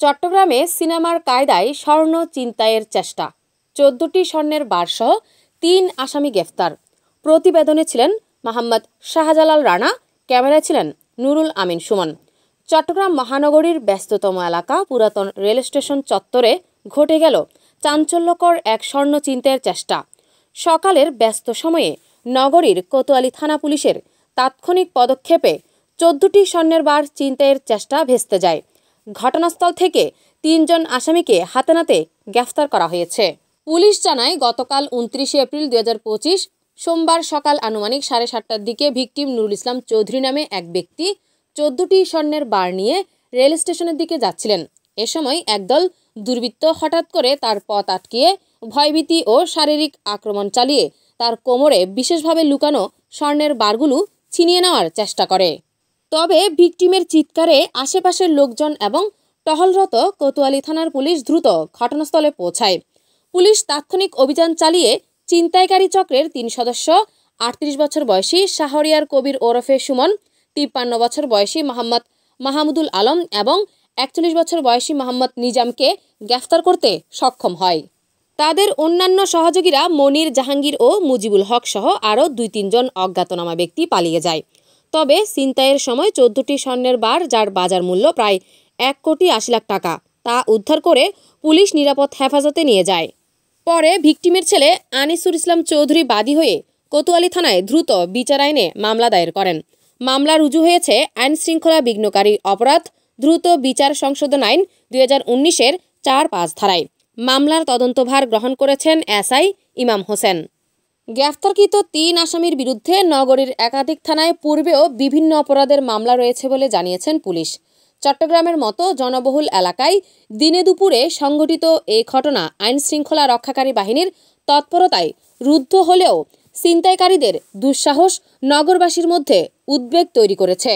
চট্টগ্রামে সিনেমার কায়দায় স্বর্ণ ছিনতাইয়ের চেষ্টা, 14টি স্বর্ণের বারসহ 3 আসামি গ্রেফতার। প্রতিবেদনে ছিলেন মোহাম্মদ শাহজালাল রানা, ক্যামেরায় ছিলেন নুরুল আমিন সুমন। চট্টগ্রাম মহানগরীর ব্যস্ততম এলাকা পুরাতন রেল স্টেশন চত্বরে ঘটে গেল চাঞ্চল্যকর এক স্বর্ণ ছিনতাইয়ের চেষ্টা। সকালের ব্যস্ত সময়ে নগরীর কোতোয়ালি থানা পুলিশের তাৎক্ষণিক পদক্ষেপে 14টি স্বর্ণের বার ছিনতাইয়ের চেষ্টা ভেস্তে যায়। ঘটনাস্থল থেকে 3 জন আসামিকে হাতে নাতে গ্রেফতার করা হয়েছে। পুলিশ জানায়, গতকাল 29 এপ্রিল 2025 সোমবার সকাল আনুমানিক 7:30টার দিকে ভিকটিম নুরুল ইসলাম চৌধুরী নামে এক ব্যক্তি 14টি স্বর্ণের বার নিয়ে রেল স্টেশনের দিকে যাচ্ছিলেন। এ সময় একদল দুর্বৃত্ত হঠাৎ করে তার পথ আটকিয়ে ভয়ভীতি ও শারীরিক আক্রমণ চালিয়ে তার কোমরে বিশেষভাবে লুকানো স্বর্ণের বারগুলো ছিনিয়ে নেওয়ার চেষ্টা করে। তবে ভিকটিমের চিৎকারে আশেপাশের লোকজন এবং টহলরত কোতোয়ালি থানার পুলিশ দ্রুত ঘটনাস্থলে পৌঁছায়। পুলিশ তাৎক্ষণিক অভিযান চালিয়ে ছিনতাইকারী চক্রের 3 সদস্য 38 বছর বয়সী শাহরিয়ার কবির ওরফে সুমন, 53 বছর বয়সী মোহাম্মদ মাহমুদুল আলম এবং 41 বছর বয়সী মোহাম্মদ নিজামকে গ্রেফতার করতে সক্ষম হয়। তাদের অন্যান্য সহযোগীরা মনির, জাহাঙ্গীর ও মুজিবুল হক সহ আরও 2-3 জন অজ্ঞাতনামা ব্যক্তি পালিয়ে যায়। তবে ছিনতাইয়ের সময় 14টি স্বর্ণের বার, যার বাজার মূল্য প্রায় 1,80,00,000 টাকা, তা উদ্ধার করে পুলিশ নিরাপদ হেফাজতে নিয়ে যায়। পরে ভিকটিমের ছেলে আনিসুর ইসলাম চৌধুরী বাদী হয়ে কোতোয়ালি থানায় দ্রুত বিচার আইনে মামলা দায়ের করেন। মামলা রুজু হয়েছে আইনশৃঙ্খলা বিঘ্নকারী অপরাধ দ্রুত বিচার সংশোধন আইন 2019-এর 4-5 ধারায়। মামলার তদন্তভার গ্রহণ করেছেন এসআই ইমাম হোসেন। গ্রেফতারকৃত 3 আসামির বিরুদ্ধে নগরীর একাধিক থানায় পূর্বেও বিভিন্ন অপরাধের মামলা রয়েছে বলে জানিয়েছেন পুলিশ। চট্টগ্রামের মতো জনবহুল এলাকায় দিনে দুপুরে সংঘটিত এই ঘটনা আইনশৃঙ্খলা রক্ষাকারী বাহিনীর তৎপরতায় রুদ্ধ হলেও ছিনতাইকারীদের দুঃসাহস নগরবাসীর মধ্যে উদ্বেগ তৈরি করেছে।